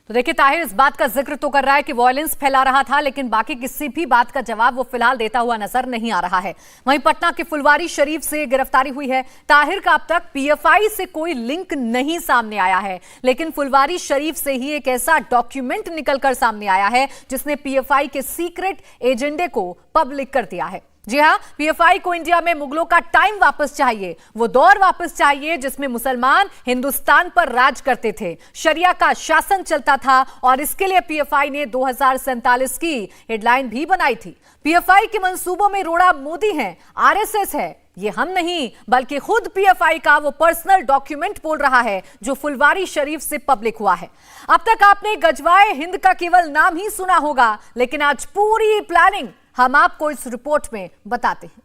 तो देखिए, ताहिर इस बात का जिक्र तो कर रहा है कि वायलेंस फैला रहा था, लेकिन बाकी किसी भी बात का जवाब वो फिलहाल देता हुआ नजर नहीं आ रहा है। वहीं पटना के फुलवारी शरीफ से गिरफ्तारी हुई है। ताहिर का अब तक पीएफआई से कोई लिंक नहीं सामने आया है, लेकिन फुलवारी शरीफ से ही एक ऐसा डॉक्यूमेंट निकलकर सामने आया है जिसने पीएफआई के सीक्रेट एजेंडे को पब्लिक कर दिया है। जी हां, पीएफआई को इंडिया में मुगलों का टाइम वापस चाहिए, वो दौर वापस चाहिए जिसमें मुसलमान हिंदुस्तान पर राज करते थे, शरिया का शासन चलता था, और इसके लिए पीएफआई ने 2047 की हेडलाइन भी बनाई थी। पीएफआई के मंसूबों में रोड़ा मोदी है, आरएसएस है, ये हम नहीं बल्कि खुद पीएफआई का वो पर्सनल डॉक्यूमेंट बोल रहा है जो फुलवारी शरीफ से पब्लिक हुआ है। अब तक आपने गजवाए हिंद का केवल नाम ही सुना होगा, लेकिन आज पूरी प्लानिंग हम आपको इस रिपोर्ट में बताते हैं।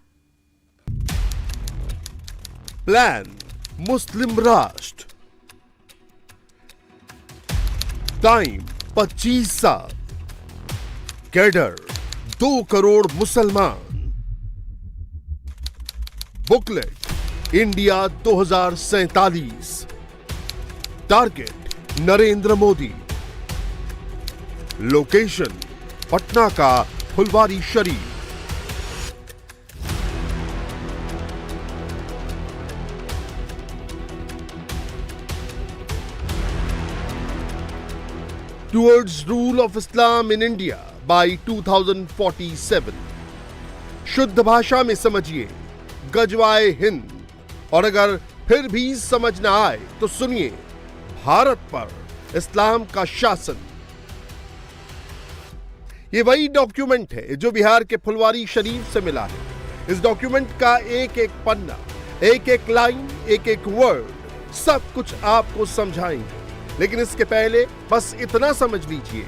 प्लान मुस्लिम राष्ट्र, टाइम 25 साल, कैडर 2 करोड़ मुसलमान, booklet India 2047, target Narendra Modi, location Patna का Phulwari Sharif. Towards rule of Islam in India by 2047। शुद्ध भाषा में समझिए, गजवाए हिंद। और अगर फिर भी समझ ना आए तो सुनिए, भारत पर इस्लाम का शासन। ये वही डॉक्यूमेंट है जो बिहार के फुलवारी शरीफ से मिला है। इस डॉक्यूमेंट का एक एक पन्ना, एक एक लाइन, एक एक वर्ड, सब कुछ आपको समझाएंगे। लेकिन इसके पहले बस इतना समझ लीजिए,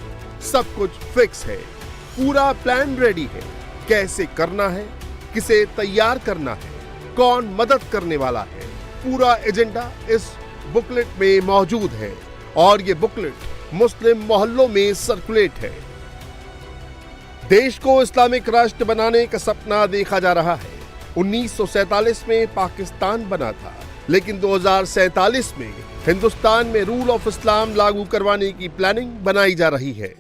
सब कुछ फिक्स है, पूरा प्लान रेडी है। कैसे करना है, किसे तैयार करना है, कौन मदद करने वाला है, पूरा एजेंडा इस बुकलेट में मौजूद है। और ये बुकलेट मुस्लिम मोहल्लों में सर्कुलेट है। देश को इस्लामिक राष्ट्र बनाने का सपना देखा जा रहा है। 1947 में पाकिस्तान बना था, लेकिन 2047 में हिंदुस्तान में रूल ऑफ इस्लाम लागू करवाने की प्लानिंग बनाई जा रही है।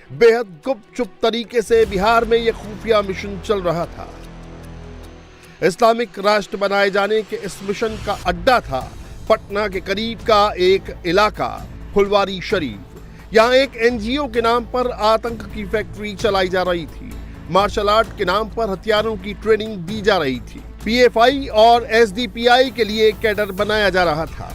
बेहद गुपचुप तरीके से बिहार में यह खुफिया मिशन चल रहा था। इस्लामिक राष्ट्र बनाए जाने के इस मिशन का अड्डा था पटना के करीब का एक इलाका फुलवारी शरीफ। यहाँ एक एनजीओ के नाम पर आतंक की फैक्ट्री चलाई जा रही थी। मार्शल आर्ट के नाम पर हथियारों की ट्रेनिंग दी जा रही थी। पीएफआई और एसडीपीआई के लिए कैडर बनाया जा रहा था।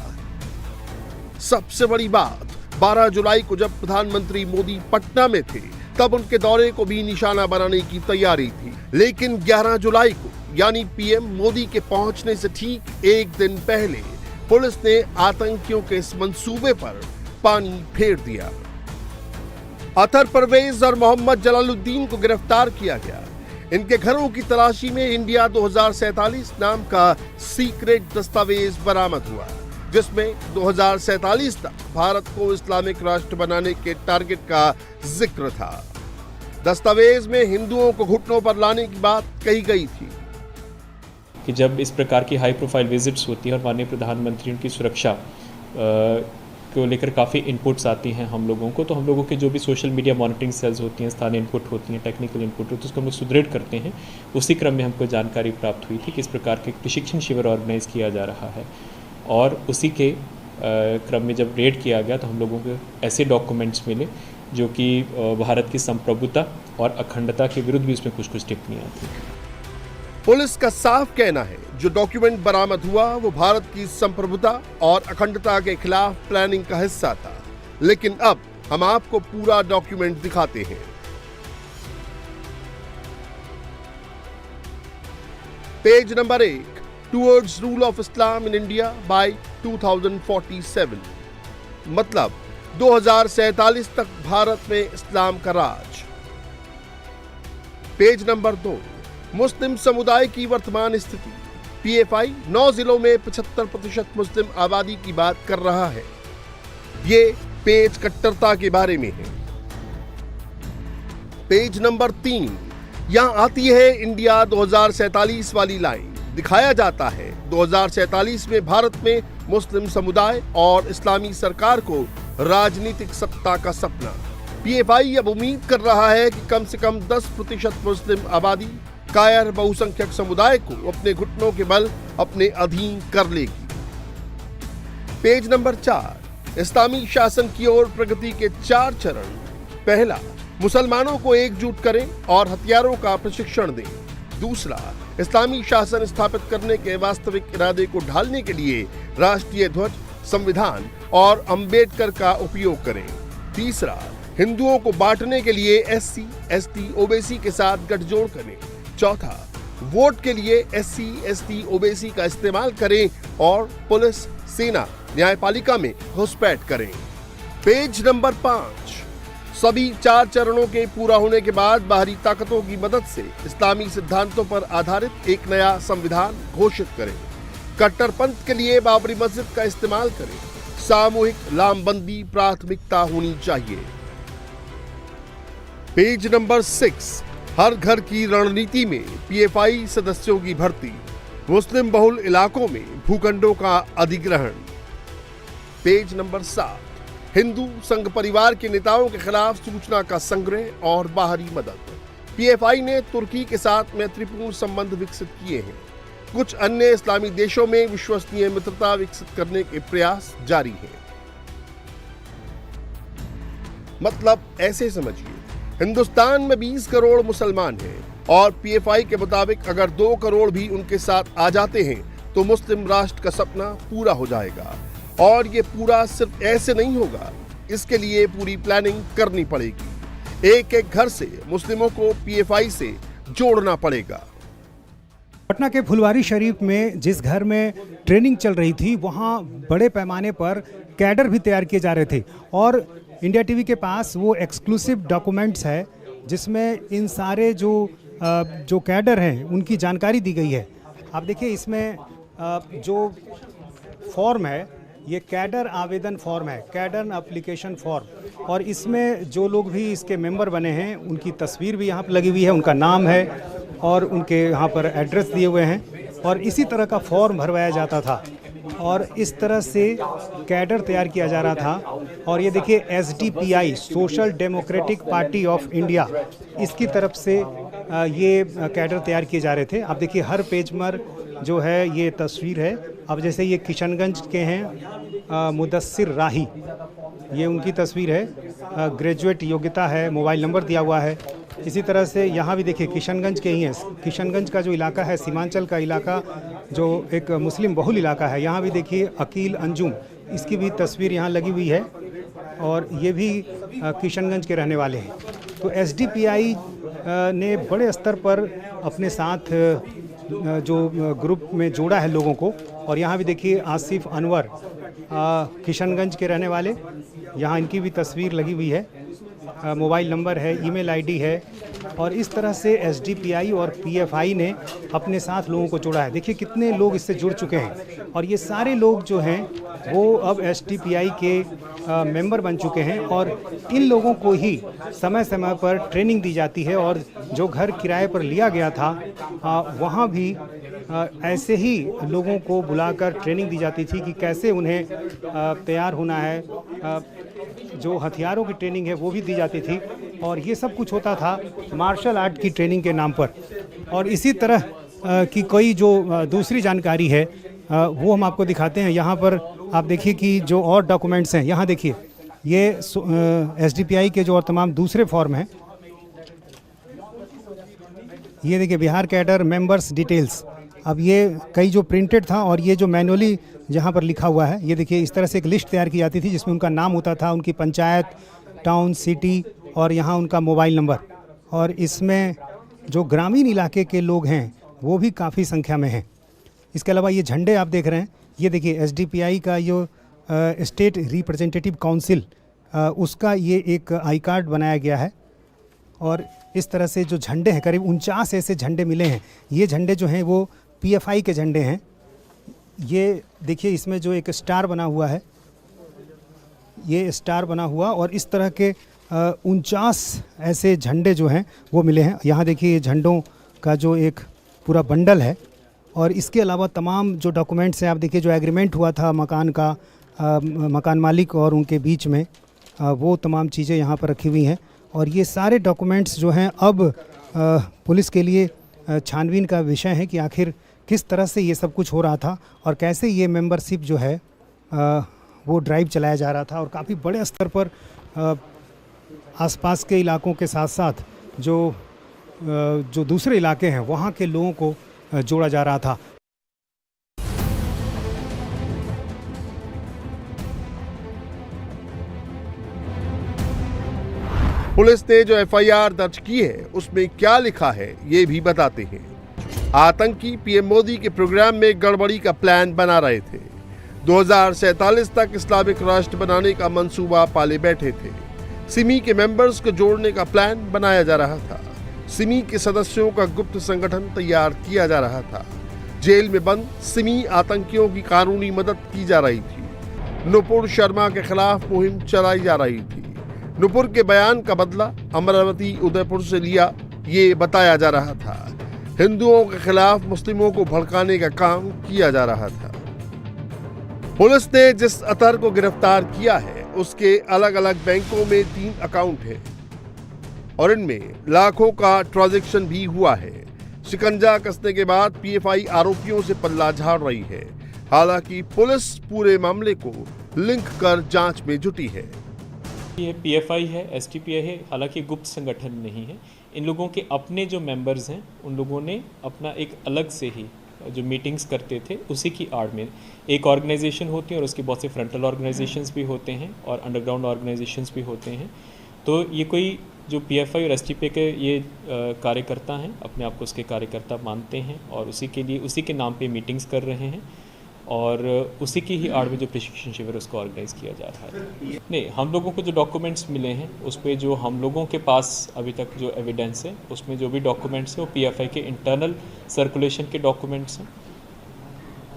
सबसे बड़ी बात, 12 जुलाई को जब प्रधानमंत्री मोदी पटना में थे, तब उनके दौरे को भी निशाना बनाने की तैयारी थी। लेकिन 11 जुलाई को, यानी पीएम मोदी के पहुंचने से ठीक एक दिन पहले, पुलिस ने आतंकियों के इस मंसूबे पर पानी फेर दिया। अतर परवेज और मोहम्मद जलालुद्दीन को गिरफ्तार किया गया। इनके घरों की तलाशी में इंडिया 2047 नाम का सीक्रेट दस्तावेज बरामद हुआ, जिसमें 2047 तक भारत को इस्लामिक राष्ट्र बनाने के टारगेट का जिक्र था। दस्तावेज में हिंदुओं को घुटनों पर लाने की बात कही गई थी कि जब इस प्रकार की हाई प्रोफाइल विजिट्स होती हैं और माननीय प्रधानमंत्री उनकी सुरक्षा को लेकर काफ़ी इनपुट्स आती हैं हम लोगों को, तो हम लोगों के जो भी सोशल मीडिया मॉनिटरिंग सेल्स होती हैं, स्थानीय इनपुट होती हैं, टेक्निकल इनपुट होती है, उसको हम लोग सुदृढ़ करते हैं। उसी क्रम में हमको जानकारी प्राप्त हुई थी कि इस प्रकार के प्रशिक्षण शिविर ऑर्गेनाइज किया जा रहा है। और उसी के क्रम में जब रेड किया गया तो हम लोगों को ऐसे डॉक्यूमेंट्स मिले जो कि भारत की संप्रभुता और अखंडता के विरुद्ध भी उसमें कुछ टिप्पणियाँ थी। पुलिस का साफ कहना है, जो डॉक्यूमेंट बरामद हुआ वो भारत की संप्रभुता और अखंडता के खिलाफ प्लानिंग का हिस्सा था। लेकिन अब हम आपको पूरा डॉक्यूमेंट दिखाते हैं। Page number 1, towards rule of Islam in India by 2047। मतलब 2047 तक भारत में इस्लाम का राज। पेज नंबर 2, मुस्लिम समुदाय की वर्तमान स्थिति। पीएफआई 9 जिलों में 75% मुस्लिम आबादी की बात कर रहा है। ये पेज कट्टरता के बारे में है। पेज नंबर 3, यहां आती है इंडिया 2047 वाली लाइन। दिखाया जाता है 2047 में भारत में मुस्लिम समुदाय और इस्लामी सरकार को राजनीतिक सत्ता का सपना। पीएफआई अब उम्मीद कर रहा है कि कम से कम 10% मुस्लिम आबादी कायर बहुसंख्यक समुदाय को अपने घुटनों के बल अपने अधीन कर लेगी। पेज नंबर 4, इस्लामी शासन की ओर प्रगति के 4 चरण। पहला, मुसलमानों को एकजुट करें और हथियारों का प्रशिक्षण दें। दूसरा, इस्लामी शासन स्थापित करने के वास्तविक इरादे को ढालने के लिए राष्ट्रीय ध्वज, संविधान और अंबेडकर का उपयोग करें। तीसरा, हिंदुओं को बांटने के लिए एससी, एसटी, ओबीसी के साथ गठजोड़ करें। चौथा, वोट के लिए एससी, एसटी, ओबीसी का इस्तेमाल करें और पुलिस, सेना, न्यायपालिका में घुसपैठ करें। पेज नंबर 5, सभी 4 चरणों के पूरा होने के बाद बाहरी ताकतों की मदद से इस्लामी सिद्धांतों पर आधारित एक नया संविधान घोषित करें। कट्टरपंथ के लिए बाबरी मस्जिद का इस्तेमाल करें। सामूहिक लामबंदी प्राथमिकता होनी चाहिए। पेज नंबर 6, हर घर की रणनीति में पीएफआई सदस्यों की भर्ती। मुस्लिम बहुल इलाकों में भूखंडों का अधिग्रहण। पेज नंबर 7, हिंदू संघ परिवार के नेताओं के खिलाफ सूचना का संग्रह और बाहरी मदद। पीएफआई ने तुर्की के साथ मैत्रीपूर्ण संबंध विकसित किए हैं। कुछ अन्य इस्लामी देशों में विश्वसनीय मित्रता विकसित करने के प्रयास जारी हैं। मतलब ऐसे समझिए, हिंदुस्तान में 20 करोड़ मुसलमान हैं और पीएफआई के मुताबिक अगर 2 करोड़ भी उनके साथ आ जाते हैं तो मुस्लिम राष्ट्र का सपना पूरा हो जाएगा। और ये पूरा सिर्फ ऐसे नहीं होगा, इसके लिए पूरी प्लानिंग करनी पड़ेगी। एक एक घर से मुस्लिमों को पीएफआई से जोड़ना पड़ेगा। पटना के फुलवारी शरीफ में जिस घर में ट्रेनिंग चल रही थी, वहाँ बड़े पैमाने पर कैडर भी तैयार किए जा रहे थे और इंडिया टीवी के पास वो एक्सक्लूसिव डॉक्यूमेंट्स है जिसमें इन सारे जो कैडर हैं उनकी जानकारी दी गई है। आप देखिए, इसमें जो फॉर्म है ये कैडर आवेदन फॉर्म है, कैडर एप्लीकेशन फॉर्म, और इसमें जो लोग भी इसके मेंबर बने हैं उनकी तस्वीर भी यहाँ पर लगी हुई है, उनका नाम है और उनके यहाँ पर एड्रेस दिए हुए हैं और इसी तरह का फॉर्म भरवाया जाता था और इस तरह से कैडर तैयार किया जा रहा था। और ये देखिए, SDPI, social democratic party of India, इसकी तरफ से ये कैडर तैयार किए जा रहे थे। आप देखिए, हर पेज पर जो है ये तस्वीर है। अब जैसे ये किशनगंज के हैं मुदस्सिर राही, ये उनकी तस्वीर है। ग्रेजुएट योग्यता है, मोबाइल नंबर दिया हुआ है। इसी तरह से यहाँ भी देखिए किशनगंज के ही हैं। किशनगंज का जो इलाका है, सीमांचल का इलाका, जो एक मुस्लिम बहुल इलाका है, यहाँ भी देखिए अकील अंजुम, इसकी भी तस्वीर यहाँ लगी हुई है और ये भी किशनगंज के रहने वाले हैं। तो एसडीपीआई ने बड़े स्तर पर अपने साथ जो ग्रुप में जोड़ा है लोगों को। और यहाँ भी देखिए आसिफ अनवर, किशनगंज के रहने वाले, यहाँ इनकी भी तस्वीर लगी हुई है, मोबाइल नंबर है, ईमेल आईडी है। और इस तरह से एसडीपीआई और पीएफआई ने अपने साथ लोगों को जोड़ा है। देखिए कितने लोग इससे जुड़ चुके हैं और ये सारे लोग जो हैं वो अब एसडीपीआई के मेंबर बन चुके हैं और इन लोगों को ही समय समय पर ट्रेनिंग दी जाती है। और जो घर किराए पर लिया गया था वहाँ भी ऐसे ही लोगों को बुलाकर ट्रेनिंग दी जाती थी कि कैसे उन्हें तैयार होना है। जो हथियारों की ट्रेनिंग है वो भी दी जाती थी और ये सब कुछ होता था मार्शल आर्ट की ट्रेनिंग के नाम पर। और इसी तरह की कोई जो दूसरी जानकारी है वो हम आपको दिखाते हैं। यहाँ पर आप देखिए कि जो और डॉक्यूमेंट्स हैं, यहाँ देखिए ये एसडीपीआई के जो और तमाम दूसरे फॉर्म हैं। ये देखिए बिहार कैडर मेंबर्स डिटेल्स। अब ये कई जो प्रिंटेड था और ये जो मैनुअली जहाँ पर लिखा हुआ है, ये देखिए इस तरह से एक लिस्ट तैयार की जाती थी जिसमें उनका नाम होता था, उनकी पंचायत, टाउन, सिटी और यहाँ उनका मोबाइल नंबर। और इसमें जो ग्रामीण इलाके के लोग हैं वो भी काफ़ी संख्या में हैं। इसके अलावा ये झंडे आप देख रहे हैं, ये देखिए एसडीपीआई का जो स्टेट रिप्रेजेंटेटिव काउंसिल, उसका ये एक आई कार्ड बनाया गया है। और इस तरह से जो झंडे हैं, करीब 49 ऐसे झंडे मिले हैं। ये झंडे जो हैं वो पीएफआई के झंडे हैं। ये देखिए इसमें जो एक स्टार बना हुआ है, ये स्टार बना हुआ, और इस तरह के 49 ऐसे झंडे जो हैं वो मिले हैं। यहाँ देखिए ये झंडों का जो एक पूरा बंडल है। और इसके अलावा तमाम जो डॉक्यूमेंट्स हैं, आप देखिए जो एग्रीमेंट हुआ था मकान का, मकान मालिक और उनके बीच में, वो तमाम चीज़ें यहाँ पर रखी हुई हैं। और ये सारे डॉक्यूमेंट्स जो हैं अब पुलिस के लिए छानबीन का विषय है कि आखिर किस तरह से ये सब कुछ हो रहा था और कैसे ये मेंबरशिप जो है वो ड्राइव चलाया जा रहा था। और काफ़ी बड़े स्तर पर आसपास के इलाकों के साथ साथ जो दूसरे इलाके हैं वहाँ के लोगों को जोड़ा जा रहा था। पुलिस ने जो एफआईआर दर्ज की है उसमें क्या लिखा है ये भी बताते हैं। आतंकी पीएम मोदी के प्रोग्राम में गड़बड़ी का प्लान बना रहे थे। 2047 तक इस्लामिक राष्ट्र बनाने का मंसूबा पाले बैठे थे। सिमी के मेंबर्स को जोड़ने का प्लान बनाया जा रहा था। सिमी के सदस्यों का गुप्त संगठन तैयार किया जा रहा था। जेल में बंद सिमी आतंकियों की कानूनी मदद की जा रही थी। नुपुर शर्मा के खिलाफ मुहिम चलाई जा रही थी। नुपुर के बयान का बदला अमरावती उदयपुर से लिया, ये बताया जा रहा था। हिंदुओं के खिलाफ मुस्लिमों को भड़काने का काम किया जा रहा था। पुलिस ने जिस अतर को गिरफ्तार किया है उसके अलग अलग बैंकों में 3 अकाउंट हैं और इनमें लाखों का ट्रांजैक्शन भी हुआ है। शिकंजा कसने के बाद पीएफआई आरोपियों से पल्ला झाड़ रही है। हालांकि पुलिस पूरे मामले को लिंक कर जांच में जुटी है। ये पीएफआई है, एसटीपीआई है, हालांकि गुप्त संगठन नहीं है। इन लोगों के अपने जो मेंबर्स हैं उन लोगों ने अपना एक अलग से ही जो मीटिंग्स करते थे उसी की आड़ में एक ऑर्गेनाइजेशन होती है और उसके बहुत से फ्रंटल ऑर्गेनाइजेशंस भी होते हैं और अंडरग्राउंड ऑर्गेनाइजेशंस भी होते हैं। तो ये कोई जो पीएफआई और एसटीपीआई के ये कार्यकर्ता हैं, अपने आप को उसके कार्यकर्ता मानते हैं और उसी के लिए उसी के नाम पे मीटिंग्स कर रहे हैं और उसी की ही आड़ में जो प्रशिक्षण शिविर उसको ऑर्गेनाइज किया जा रहा है। नहीं, हम लोगों को जो डॉक्यूमेंट्स मिले हैं उस पर जो हम लोगों के पास अभी तक जो एविडेंस है उसमें जो भी डॉक्यूमेंट्स हैं वो पीएफआई के इंटरनल सर्कुलेशन के डॉक्यूमेंट्स हैं।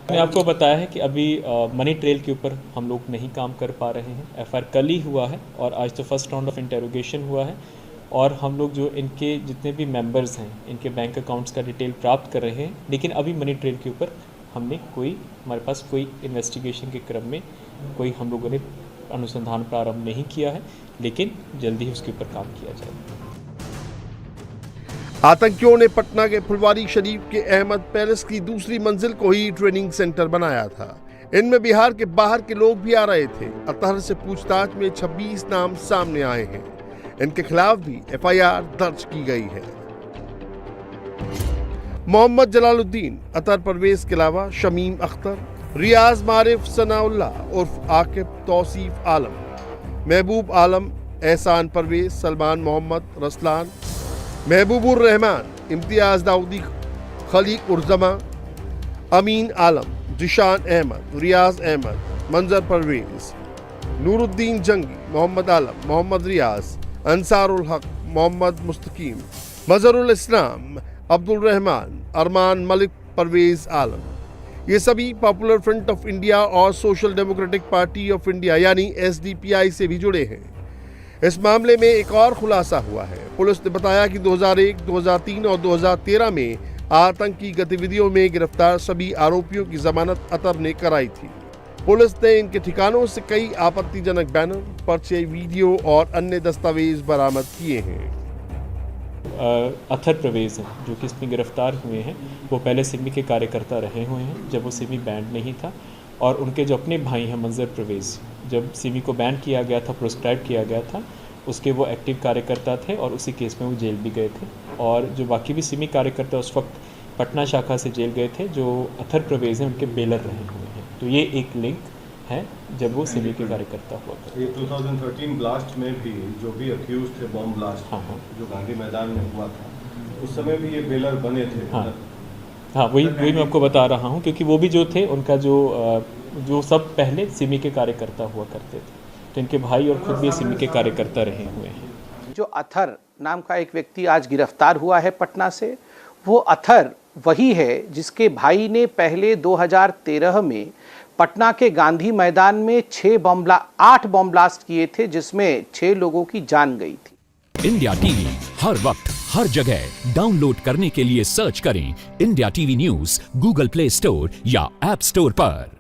मैंने आपको बताया है कि अभी मनी ट्रेल के ऊपर हम लोग नहीं काम कर पा रहे हैं। एफआईआर कल ही हुआ है और आज तो फर्स्ट राउंड ऑफ इंटेरोगेशन हुआ है और हम लोग जो इनके जितने भी मेंबर्स हैं इनके बैंक अकाउंट्स का डिटेल प्राप्त कर रहे हैं, लेकिन अभी मनी ट्रेल के ऊपर हमने हमारे पास कोई इन्वेस्टिगेशन के क्रम में कोई हम लोगों ने अनुसंधान प्रारंभ नहीं किया है, लेकिन जल्दी ही उसके ऊपर काम किया जाएगा। आतंकियों ने पटना के फुलवारी शरीफ के अहमद पैलेस की दूसरी मंजिल को ही ट्रेनिंग सेंटर बनाया था। इनमें बिहार के बाहर के लोग भी आ रहे थे। अतहर से पूछताछ में 26 नाम सामने आए हैं। इनके खिलाफ भी एफआईआर दर्ज की गई है। मोहम्मद जलालुद्दीन, अतर परवेज के अलावा शमीम अख्तर, रियाज मारिफ सनाउल्ला उर्फ आकिब तौसीफ आलम, महबूब आलम, एहसान परवेज, सलमान मोहम्मद, रसलान, महबूबुर रहमान, इम्तियाज दाऊदी, खलीक उर्जमा, अमीन आलम, जिशान अहमद, रियाज अहमद, मंजर परवेज, नूरुद्दीन जंगी, मोहम्मद आलम, मोहम्मद रियाज, अंसारुल हक, मोहम्मद मुस्तकीम, मजहरुल इस्लाम, अब्दुल रहमान, अरमान मलिक, परवेज आलम, ये सभी पॉपुलर फ्रंट ऑफ इंडिया और social democratic party of India यानी एसडीपीआई से भी जुड़े हैं। इस मामले में एक और खुलासा हुआ है। पुलिस ने बताया कि 2001, 2003 और 2013 में आतंकी गतिविधियों में गिरफ्तार सभी आरोपियों की जमानत अतर ने कराई थी। पुलिस ने इनके ठिकानों से कई आपत्तिजनक बैनर, पर्चे, वीडियो और अन्य दस्तावेज बरामद किए हैं। अथर परवेज हैं जो कि इसमें गिरफ्तार हुए हैं, वो पहले सिमी के कार्यकर्ता रहे हुए हैं जब वो सिमी बैंड नहीं था, और उनके जो अपने भाई हैं मंजर परवेज, जब सिमी को बैन किया गया था, प्रोस्क्राइब किया गया था, उसके वो एक्टिव कार्यकर्ता थे और उसी केस में वो जेल भी गए थे। और जो बाकी भी सिमी कार्यकर्ता उस वक्त पटना शाखा से जेल गए थे, जो अथर परवेज हैं उनके बेलर रहे हुए हैं। तो ये एक लिंक है जब वो सिमी के कार्यकर्ता हुआ था। ये 2013 ब्लास्ट में भी जो भी अक्यूज थे, बॉम्ब ब्लास्ट जो गांधी मैदान में हुआ था, उस समय भी ये बेलर बने थे। हाँ, वही मैं आपको बता रहा हूँ, क्योंकि वो भी जो थे उनका जो सब पहले सिमी के कार्यकर्ता हुआ करते थे, तो इनके भाई और खुद भी सिमी के कार्यकर्ता रहे हुए हैं। जो अथर नाम का एक व्यक्ति आज गिरफ्तार हुआ है पटना से, वो अथर वही है जिसके भाई ने पहले 2013 में पटना के गांधी मैदान में 8 बॉम्ब ब्लास्ट किए थे, जिसमें 6 लोगों की जान गई थी। इंडिया टीवी हर वक्त हर जगह डाउनलोड करने के लिए सर्च करें India TV news Google play store या ऐप स्टोर पर।